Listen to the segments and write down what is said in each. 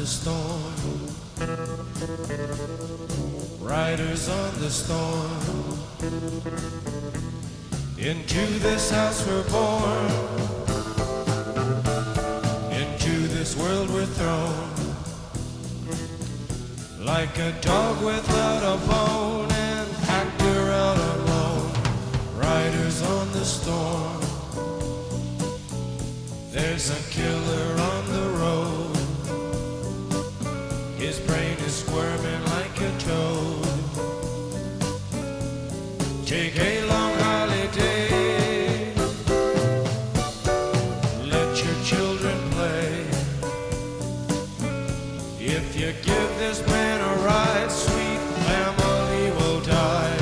storm. Riders on the storm. Into this house we're born. Into this world we're thrown. Like a dog without a bone, an actor out alone. Riders on the storm. There's a killer on the road. His brain is squirming like a toad. Take a long holiday. Let your children play. If you give this man a ride, sweet family will die.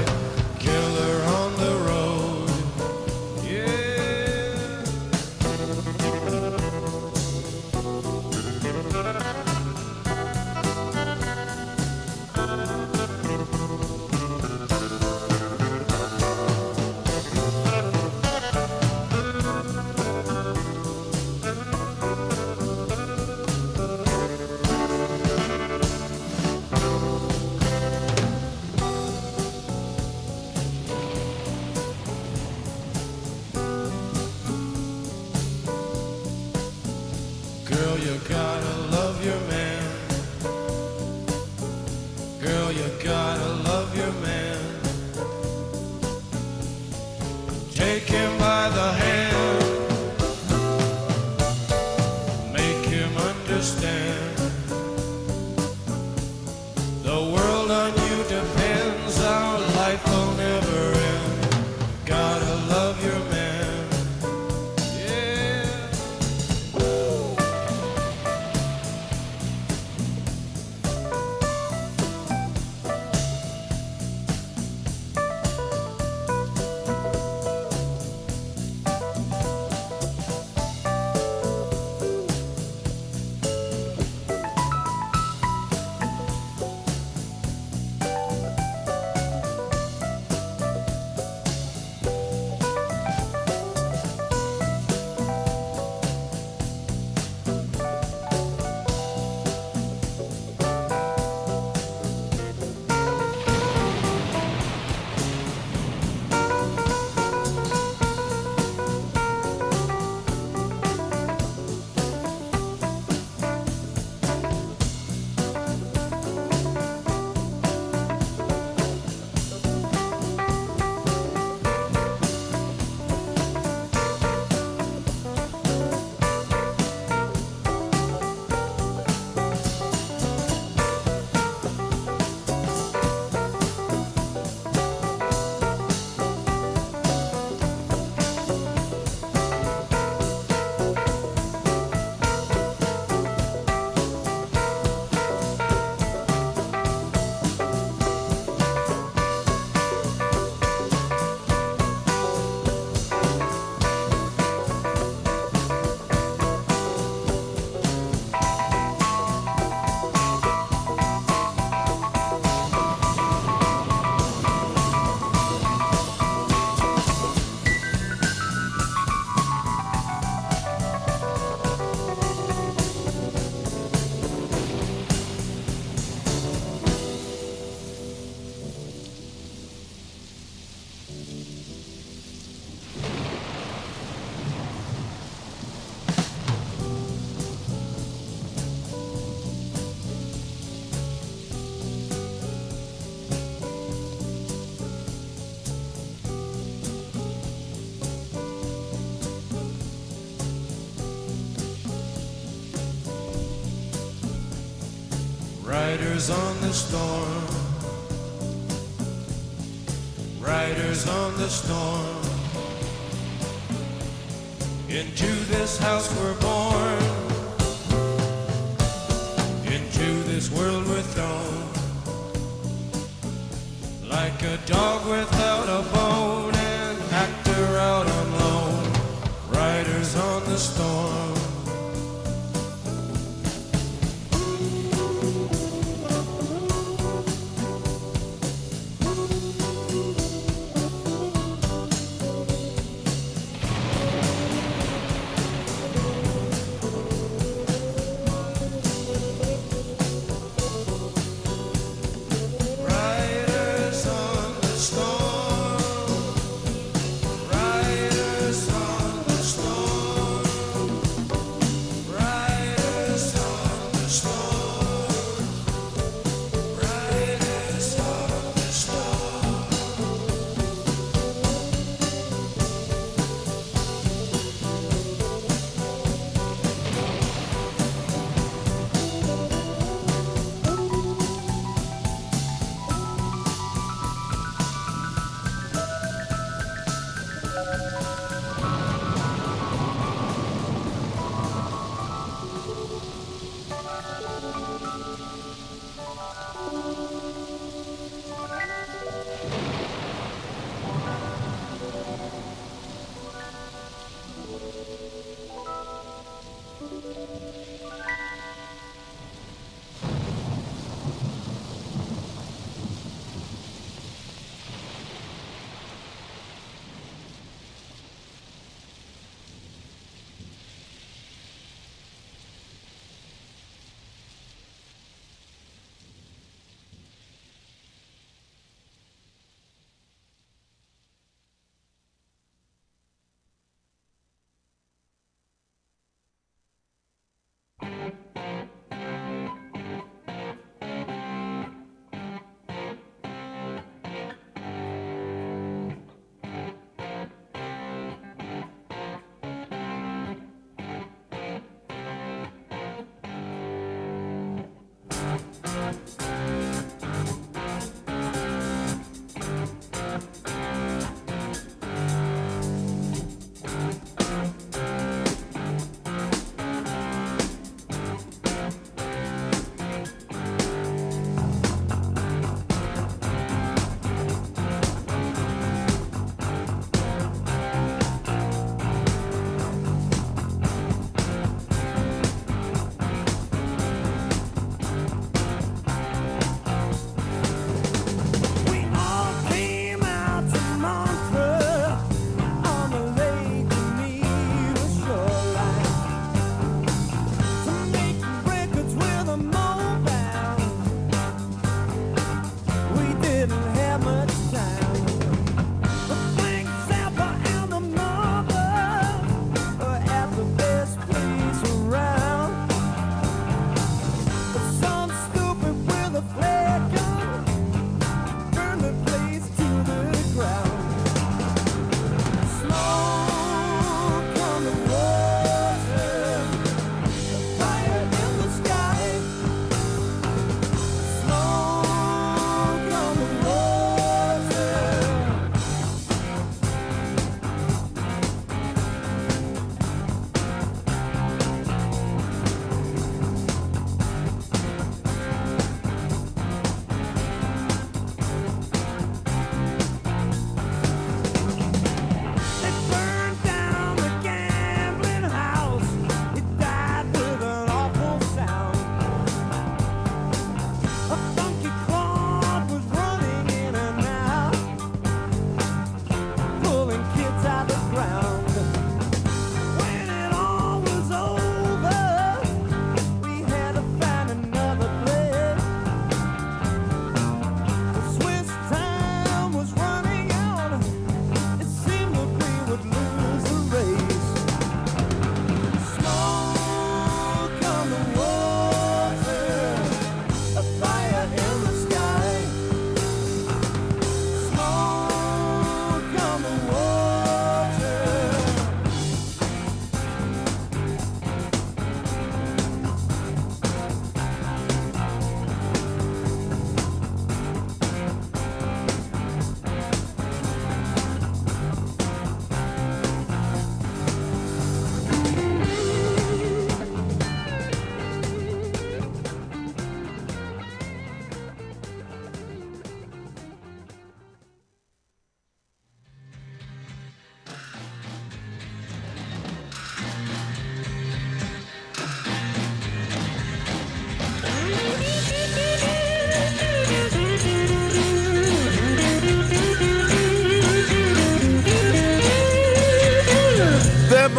Killer on the road. Yeah. Girl, you gotta love your man. Girl, you gotta love your man. Take him by the hand. Make him understand. The world on you depends. Our life will never end. Gotta love your man. Riders on the storm. Riders on the storm. Into this house we're born. Into this world we're thrown. Like a dog without a bone, an actor out on loan. Riders on the storm.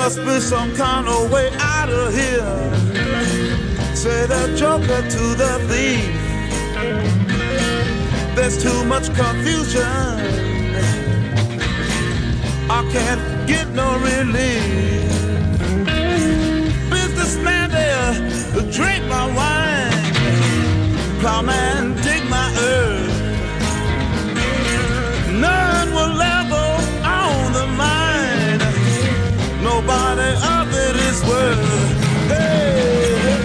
must be some kind of way out of here, said the joker to the thief. There's too much confusion, I can't get no relief. Businessman there, drink my wine. Plowman, dig my earth. None will ever own the mine. Nobody of it is worth. Hey, hey.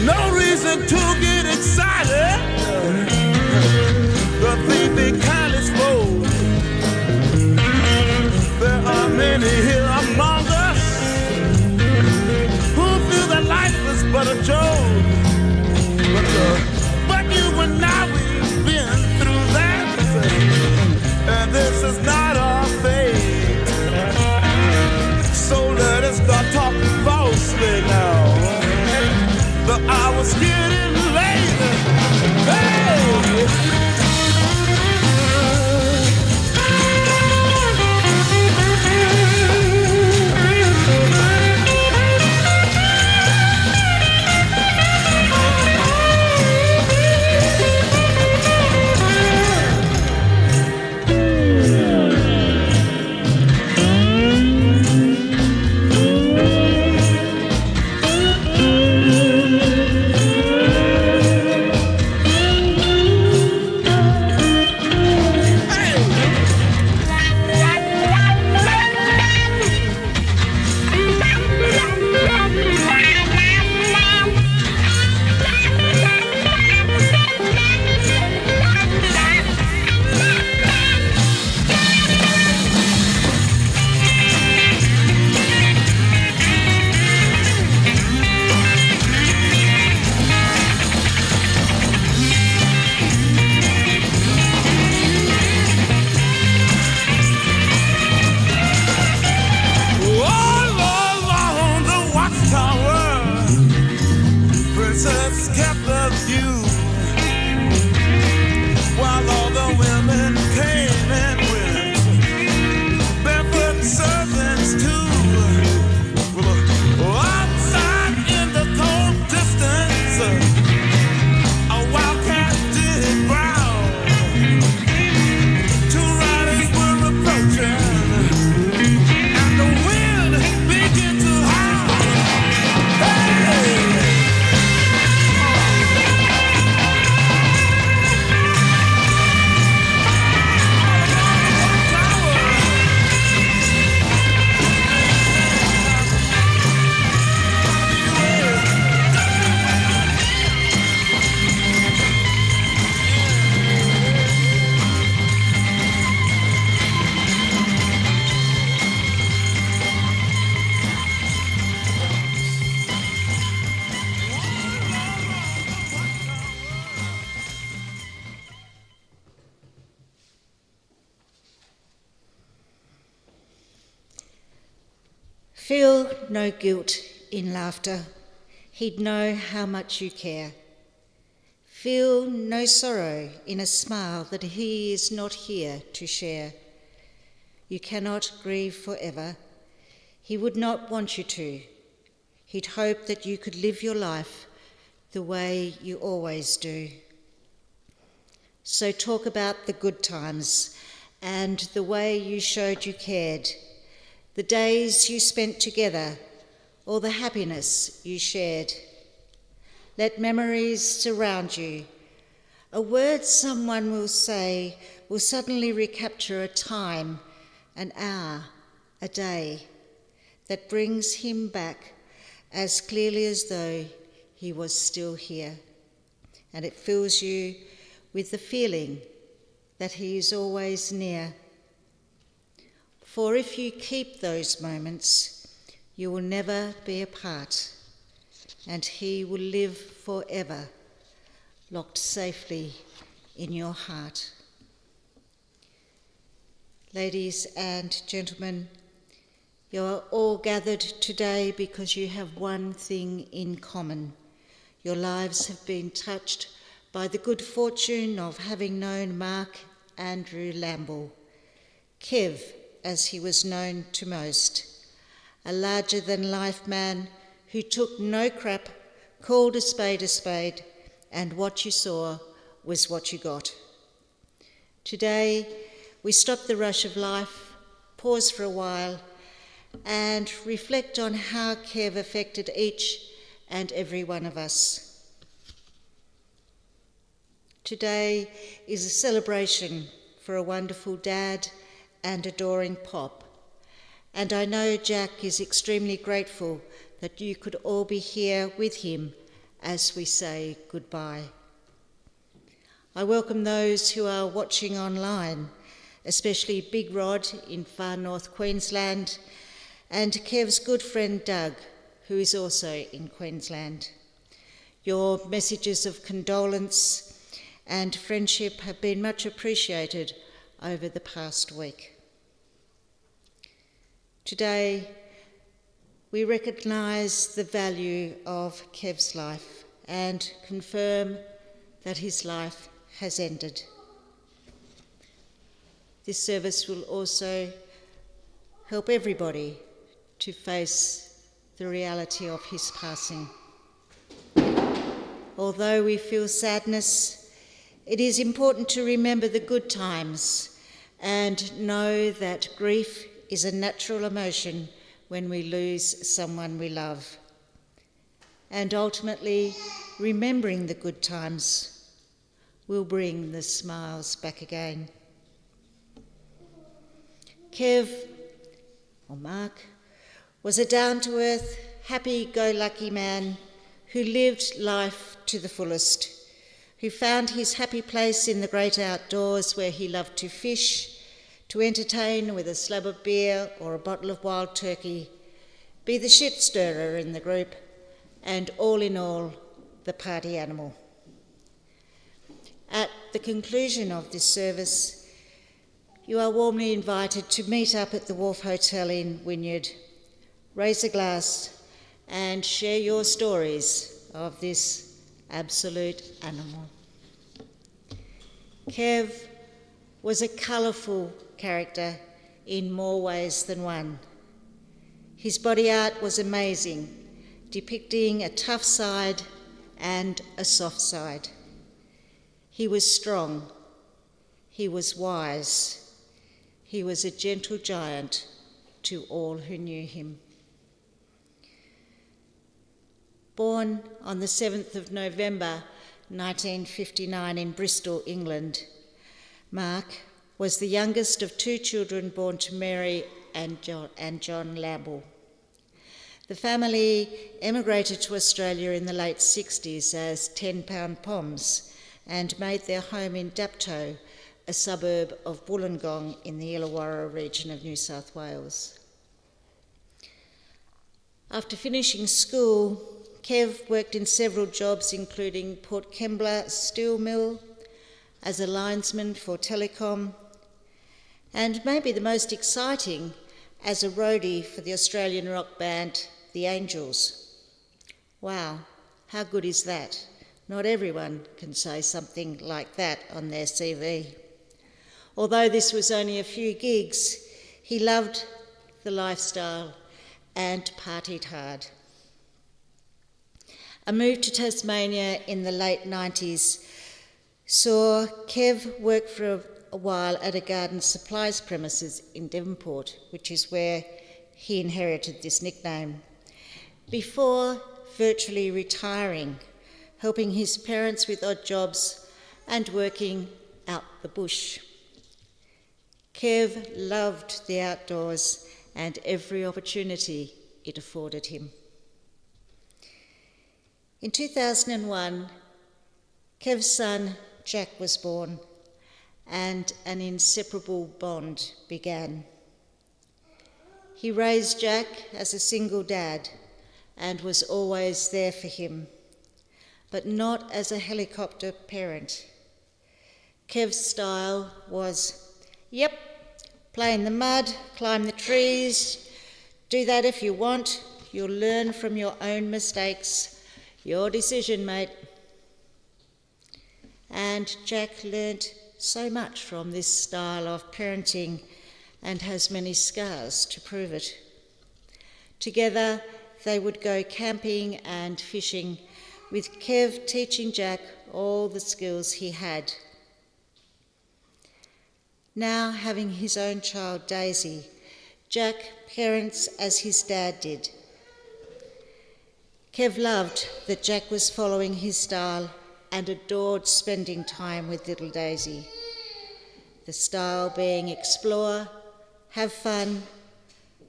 No reason to get excited. The thief be kindly spoke. There are many here among us who feel that life is but a joke. But you and I, we've been through that, and this is not our fate. So let us start talking falsely now. The hour's getting late. Hey! Feel no guilt in laughter. He'd know how much you care. Feel no sorrow in a smile that he is not here to share. You cannot grieve forever. He would not want you to. He'd hope that you could live your life the way you always do. So talk about the good times and the way you showed you cared, the days you spent together, or the happiness you shared. Let memories surround you. A word someone will say will suddenly recapture a time, an hour, a day that brings him back as clearly as though he was still here. And it fills you with the feeling that he is always near. For if you keep those moments, you will never be apart, and he will live forever, locked safely in your heart. Ladies and gentlemen, You are all gathered today because you have one thing in common. Your lives have been touched by the good fortune of having known Mark Andrew Lamble, Kev as he was known to most, a larger-than-life man who took no crap, called a spade, and what you saw was what you got. Today, we stop the rush of life, pause for a while, and reflect on how Kev affected each and every one of us. Today is a celebration for a wonderful dad and adoring pop, and I know Jack is extremely grateful that you could all be here with him as we say goodbye. I welcome those who are watching online, especially Big Rod in far north Queensland, and Kev's good friend Doug, who is also in Queensland. Your messages of condolence and friendship have been much appreciated over the past week. Today, we recognise the value of Kev's life and confirm that his life has ended. This service will also help everybody to face the reality of his passing. Although we feel sadness, it is important to remember the good times and know that grief is a natural emotion when we lose someone we love. And ultimately, remembering the good times will bring the smiles back again. Kev, or Mark, was a down-to-earth, happy-go-lucky man who lived life to the fullest, who found his happy place in the great outdoors where he loved to fish, to entertain with a slab of beer or a bottle of wild turkey, be the shit stirrer in the group, and all in all, the party animal. At the conclusion of this service, you are warmly invited to meet up at the Wharf Hotel in Wynyard, raise a glass, and share your stories of this absolute animal. Kev was a colourful character in more ways than one. His body art was amazing, depicting a tough side and a soft side. He was strong, he was wise, he was a gentle giant to all who knew him. Born on the 7th of November 1959 in Bristol, England, Mark was the youngest of two children born to Mary and John Lamble. The family emigrated to Australia in the late 60s as 10-pound Poms and made their home in Dapto, a suburb of Wollongong in the Illawarra region of New South Wales. After finishing school, Kev worked in several jobs, including Port Kembla Steel Mill, as a linesman for Telecom, and maybe the most exciting, as a roadie for the Australian rock band The Angels. Wow, how good is that? Not everyone can say something like that on their CV. Although this was only a few gigs, he loved the lifestyle and partied hard. A move to Tasmania in the late 90s saw Kev work for a while at a garden supplies premises in Devonport, which is where he inherited this nickname, before virtually retiring, helping his parents with odd jobs and working out the bush. Kev loved the outdoors and every opportunity it afforded him. In 2001, Kev's son, Jack, was born, and an inseparable bond began. He raised Jack as a single dad and was always there for him, but not as a helicopter parent. Kev's style was, play in the mud, climb the trees, Do that if you want. You'll learn from your own mistakes. Your decision, mate. And Jack learnt so much from this style of parenting and has many scars to prove it. Together, they would go camping and fishing, with Kev teaching Jack all the skills he had. Now, having his own child, Daisy, Jack parents as his dad did. Kev loved that Jack was following his style and adored spending time with little Daisy. The style being explore, have fun,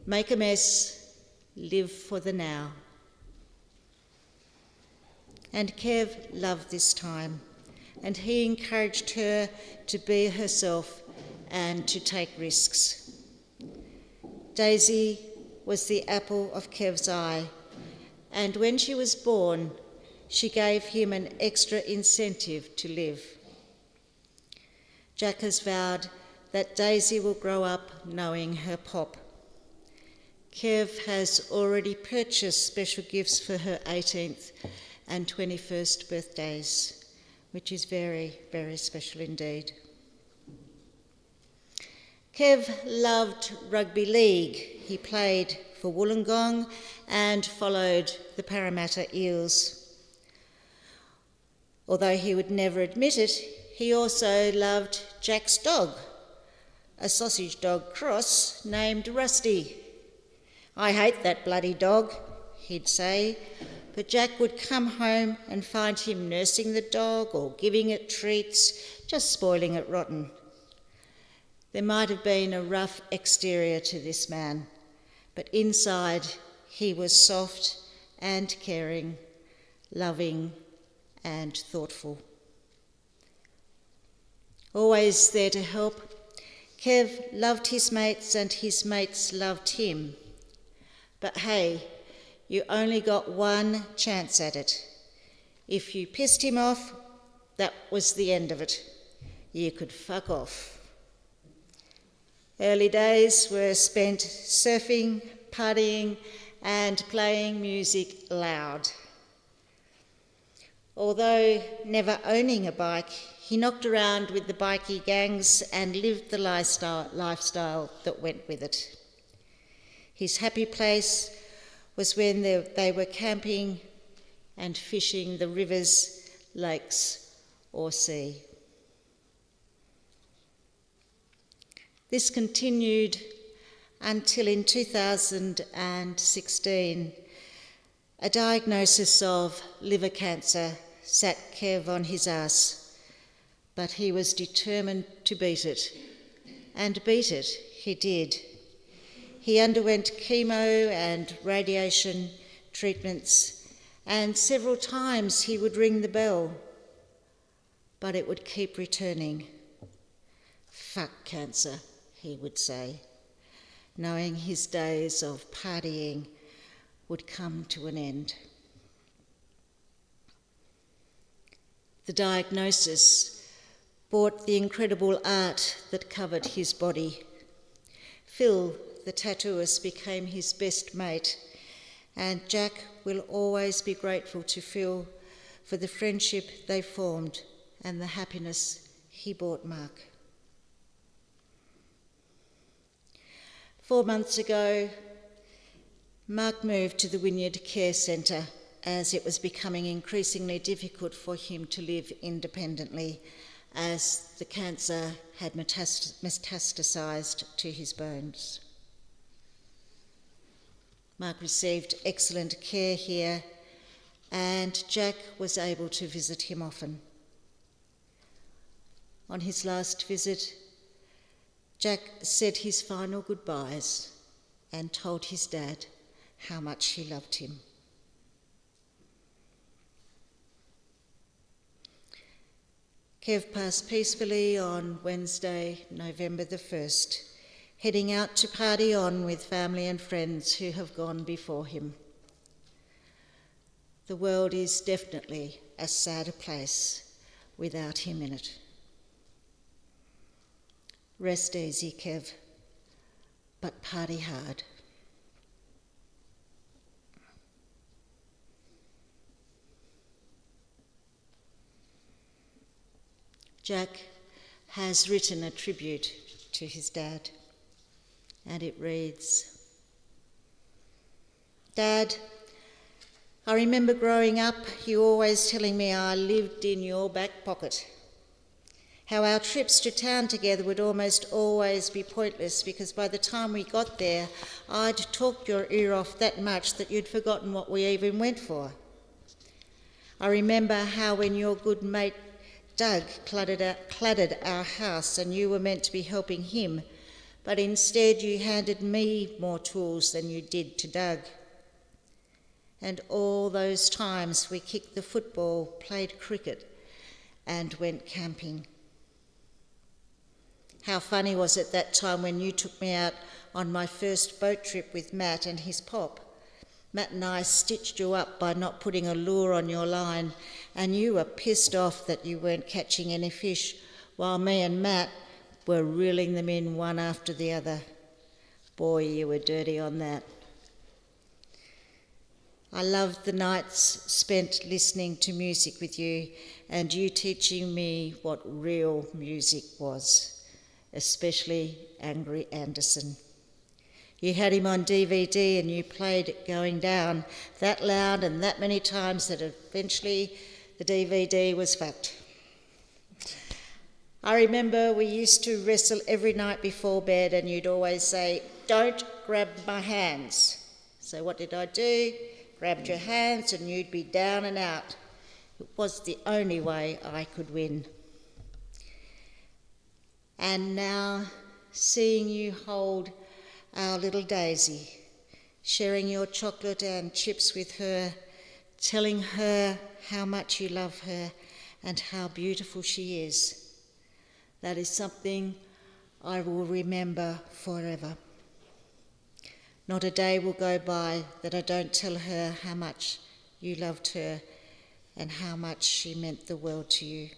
make a mess, live for the now. And Kev loved this time, and he encouraged her to be herself and to take risks. Daisy was the apple of Kev's eye, and when she was born, she gave him an extra incentive to live. Jack has vowed that Daisy will grow up knowing her pop. Kev has already purchased special gifts for her 18th and 21st birthdays, which is very, very special indeed. Kev loved rugby league. He played for Wollongong and followed the Parramatta Eels. Although he would never admit it, he also loved Jack's dog, a sausage dog cross named Rusty. "I hate that bloody dog," he'd say, but Jack would come home and find him nursing the dog or giving it treats, just spoiling it rotten. There might have been a rough exterior to this man, but inside he was soft and caring, loving and thoughtful. Always there to help, Kev loved his mates and his mates loved him. But hey, you only got one chance at it. If you pissed him off, that was the end of it. You could fuck off. Early days were spent surfing, partying, and playing music loud. Although never owning a bike, he knocked around with the bikie gangs and lived the lifestyle that went with it. His happy place was when they were camping and fishing the rivers, lakes, or sea. This continued until in 2016, a diagnosis of liver cancer sat Kev on his ass, but he was determined to beat it, and beat it he did. He underwent chemo and radiation treatments, and several times he would ring the bell, but it would keep returning. "Fuck cancer," he would say, knowing his days of partying would come to an end. The diagnosis brought the incredible art that covered his body. Phil, the tattooist, became his best mate, and Jack will always be grateful to Phil for the friendship they formed and the happiness he brought Mark. 4 months ago, Mark moved to the Wynyard Care Centre as it was becoming increasingly difficult for him to live independently as the cancer had metastasised to his bones. Mark received excellent care here, and Jack was able to visit him often. On his last visit, Jack said his final goodbyes and told his dad how much he loved him. Kev passed peacefully on Wednesday, November the 1st, heading out to party on with family and friends who have gone before him. The world is definitely a sadder place without him in it. Rest easy, Kev, but party hard. Jack has written a tribute to his dad, and it reads, "Dad, I remember growing up, you always telling me I lived in your back pocket. How our trips to town together would almost always be pointless because by the time we got there, I'd talked your ear off that much that you'd forgotten what we even went for. I remember how when your good mate Doug cladded our house and you were meant to be helping him, but instead you handed me more tools than you did to Doug. And all those times we kicked the football, played cricket, and went camping. How funny was it that time when you took me out on my first boat trip with Matt and his pop. Matt and I stitched you up by not putting a lure on your line, and you were pissed off that you weren't catching any fish, while me and Matt were reeling them in one after the other. Boy, you were dirty on that. I loved the nights spent listening to music with you and you teaching me what real music was, especially Angry Anderson. You had him on DVD and you played it going down that loud and that many times that eventually the DVD was fucked. I remember we used to wrestle every night before bed and you'd always say, "Don't grab my hands." So what did I do? Grabbed your hands and you'd be down and out. It was the only way I could win. And now, seeing you hold our little Daisy, sharing your chocolate and chips with her, telling her how much you love her and how beautiful she is, that is something I will remember forever. Not a day will go by that I don't tell her how much you loved her and how much she meant the world to you.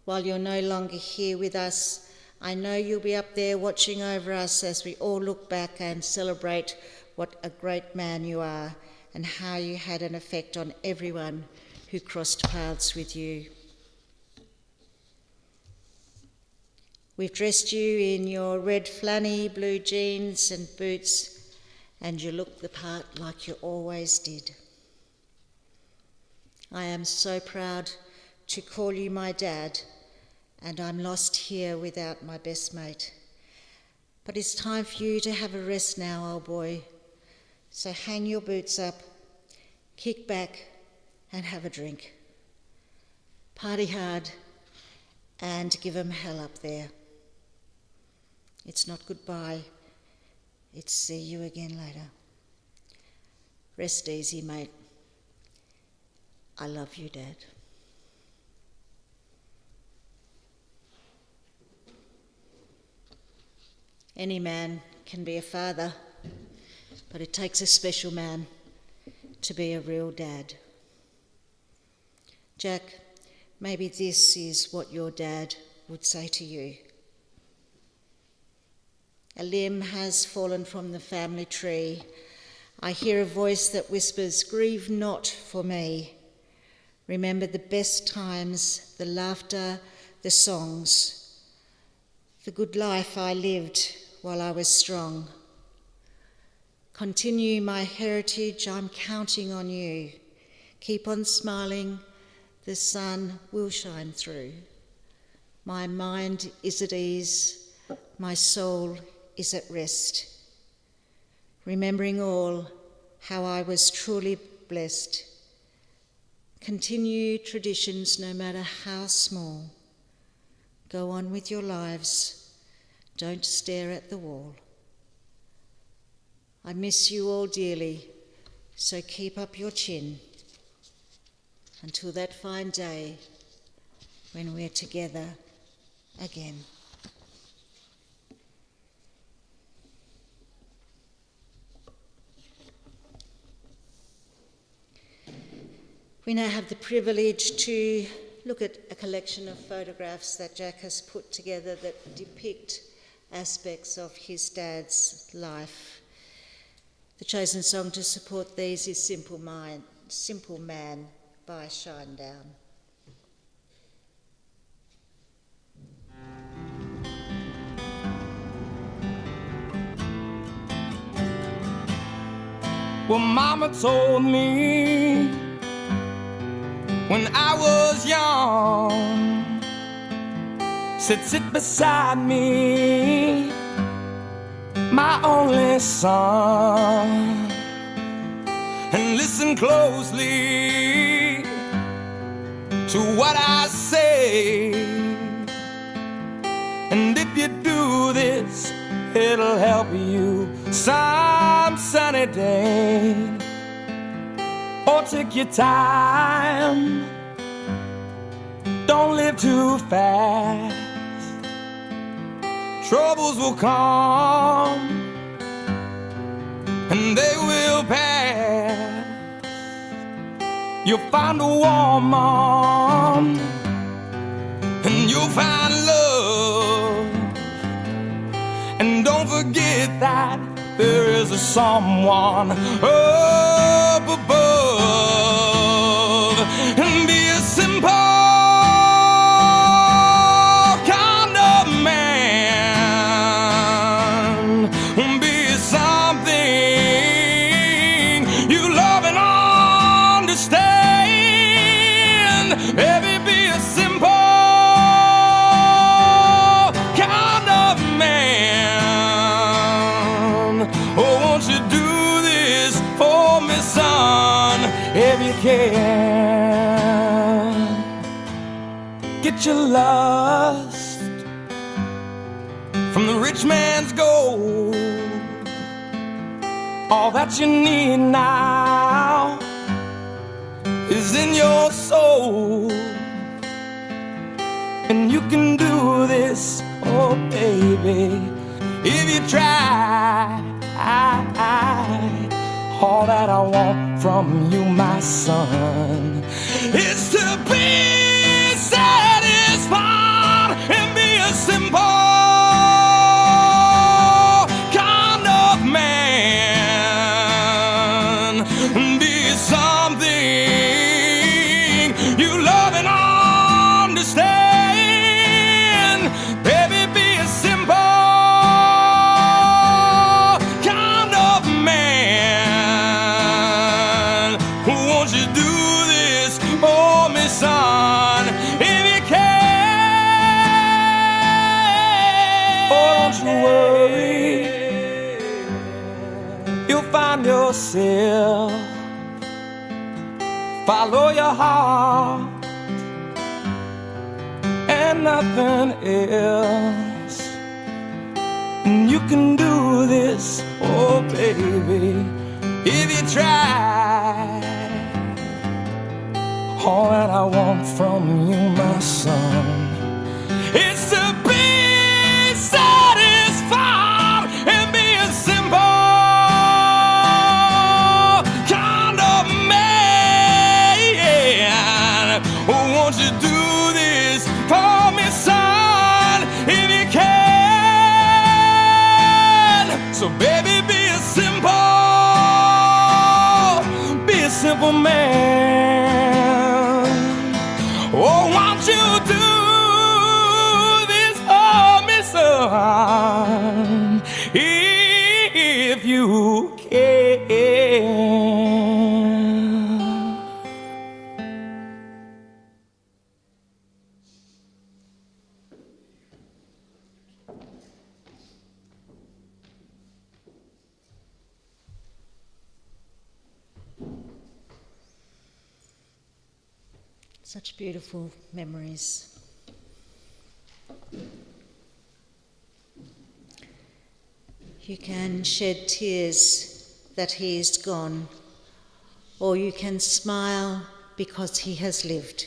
While you're no longer here with us, I know you'll be up there watching over us as we all look back and celebrate what a great man you are and how you had an effect on everyone who crossed paths with you. We've dressed you in your red flanny, blue jeans and boots, and you look the part like you always did. I am so proud to call you my dad, and I'm lost here without my best mate. But it's time for you to have a rest now, old boy. So hang your boots up, kick back, and have a drink. Party hard, and give 'em hell up there. It's not goodbye, it's see you again later. Rest easy, mate. I love you, Dad. Any man can be a father, but it takes a special man to be a real dad. Jack, maybe this is what your dad would say to you. A limb has fallen from the family tree. I hear a voice that whispers, "Grieve not for me. Remember the best times, the laughter, the songs, the good life I lived while I was strong. Continue my heritage, I'm counting on you. Keep on smiling, the sun will shine through. My mind is at ease, my soul is at rest. Remembering all, how I was truly blessed. Continue traditions no matter how small. Go on with your lives, don't stare at the wall. I miss you all dearly, so keep up your chin until that fine day when we're together again." We now have the privilege to look at a collection of photographs that Jack has put together that depict aspects of his dad's life. The chosen song to support these is Simple Man. by Shinedown. Well, Mama told me when I was young, said sit beside me, my only son, and listen closely to what I say. And if you do this, it'll help you some sunny day. Or take your time, don't live too fast. Troubles will come and they will pass. You'll find a woman and you'll find love. And don't forget that there is a someone up above. And be a simple kind of man. Be something you love and understand. Baby, be a simple kind of man. Oh, won't you do this for me, son, if you can? Get your lust from the rich man's gold. All that you need now is in your soul. And you can do this, oh baby, if you try. All that I want from you, my son, is to be satisfied and be a simple kind of man. Be something you love and understand. Baby, be a simple kind of man. Won't you do this for me, son, if you can? Oh, don't you worry, you'll find yourself. Follow your heart and nothing else. And you can do this, oh baby, if you try. All that I want from you, my son, is to be satisfied and be a simple kind of man. Oh, won't you do this for me, son, if you can? So baby, be a simple man. Oh, won't you do this for me, son, if you can? Such beautiful memories. You can shed tears that he is gone, or you can smile because he has lived.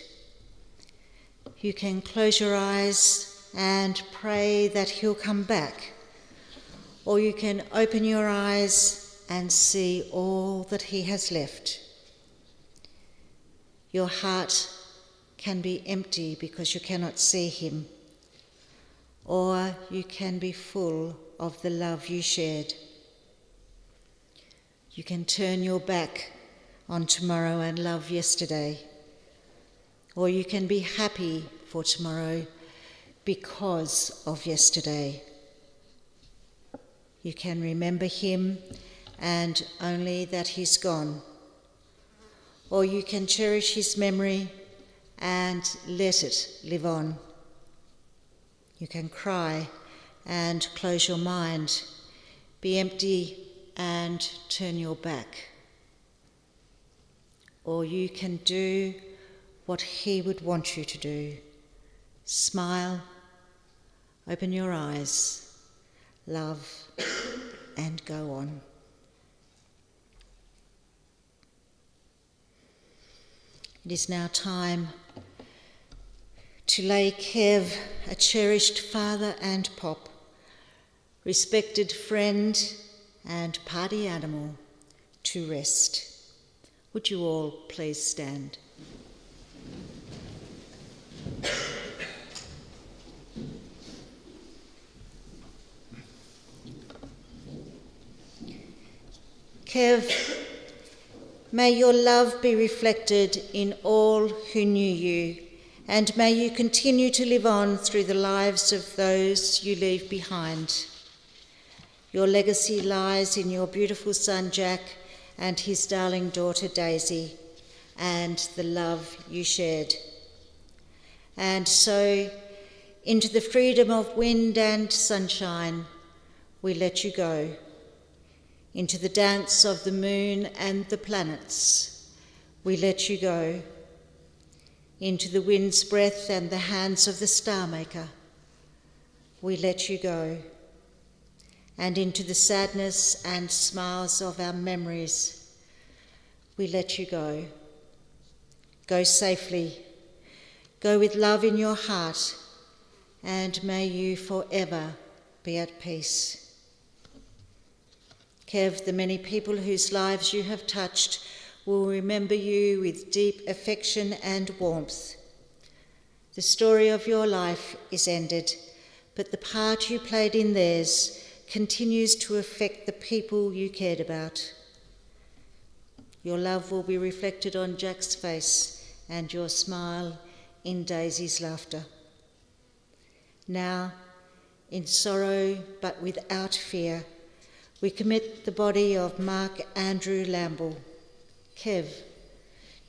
You can close your eyes and pray that he'll come back, or you can open your eyes and see all that he has left. Your heart can be empty because you cannot see him, or you can be full of the love you shared. You can turn your back on tomorrow and love yesterday, or you can be happy for tomorrow because of yesterday. You can remember him and only that he's gone, or you can cherish his memory and let it live on. You can cry and close your mind, be empty and turn your back. Or you can do what he would want you to do. Smile, open your eyes, love, and go on. It is now time to lay Kev, a cherished father and pop, respected friend and party animal, to rest. Would you all please stand? Kev, may your love be reflected in all who knew you, and may you continue to live on through the lives of those you leave behind. Your legacy lies in your beautiful son Jack and his darling daughter Daisy, and the love you shared. And so, into the freedom of wind and sunshine, we let you go. Into the dance of the moon and the planets, we let you go. Into the wind's breath and the hands of the star maker, we let you go. And into the sadness and smiles of our memories, we let you go. Go safely, go with love in your heart, and may you forever be at peace. Kev, the many people whose lives you have touched will remember you with deep affection and warmth. The story of your life is ended, but the part you played in theirs continues to affect the people you cared about. Your love will be reflected on Jack's face and your smile in Daisy's laughter. Now, in sorrow but without fear, we commit the body of Mark Andrew Lamble, Kev,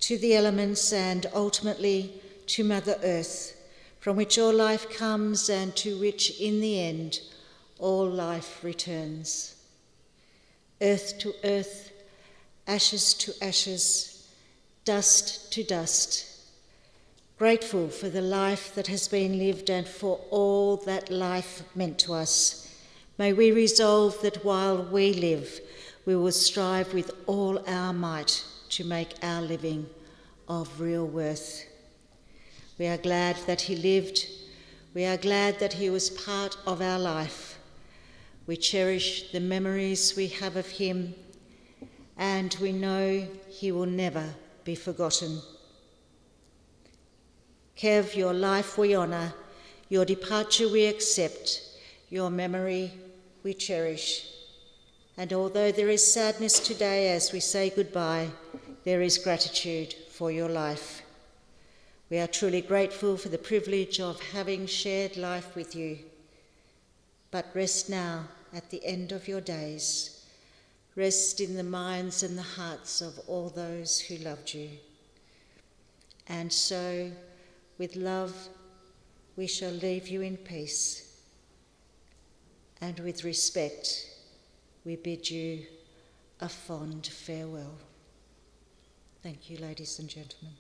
to the elements and ultimately to Mother Earth, from which all life comes and to which, in the end, all life returns. Earth to earth, ashes to ashes, dust to dust. Grateful for the life that has been lived and for all that life meant to us, may we resolve that while we live, we will strive with all our might to make our living of real worth. We are glad that he lived. We are glad that he was part of our life. We cherish the memories we have of him, and we know he will never be forgotten. Kev, your life we honour, your departure we accept, your memory we cherish. And although there is sadness today as we say goodbye, there is gratitude for your life. We are truly grateful for the privilege of having shared life with you. But rest now at the end of your days. Rest in the minds and the hearts of all those who loved you. And so, with love, we shall leave you in peace. And with respect, we bid you a fond farewell. Thank you, ladies and gentlemen.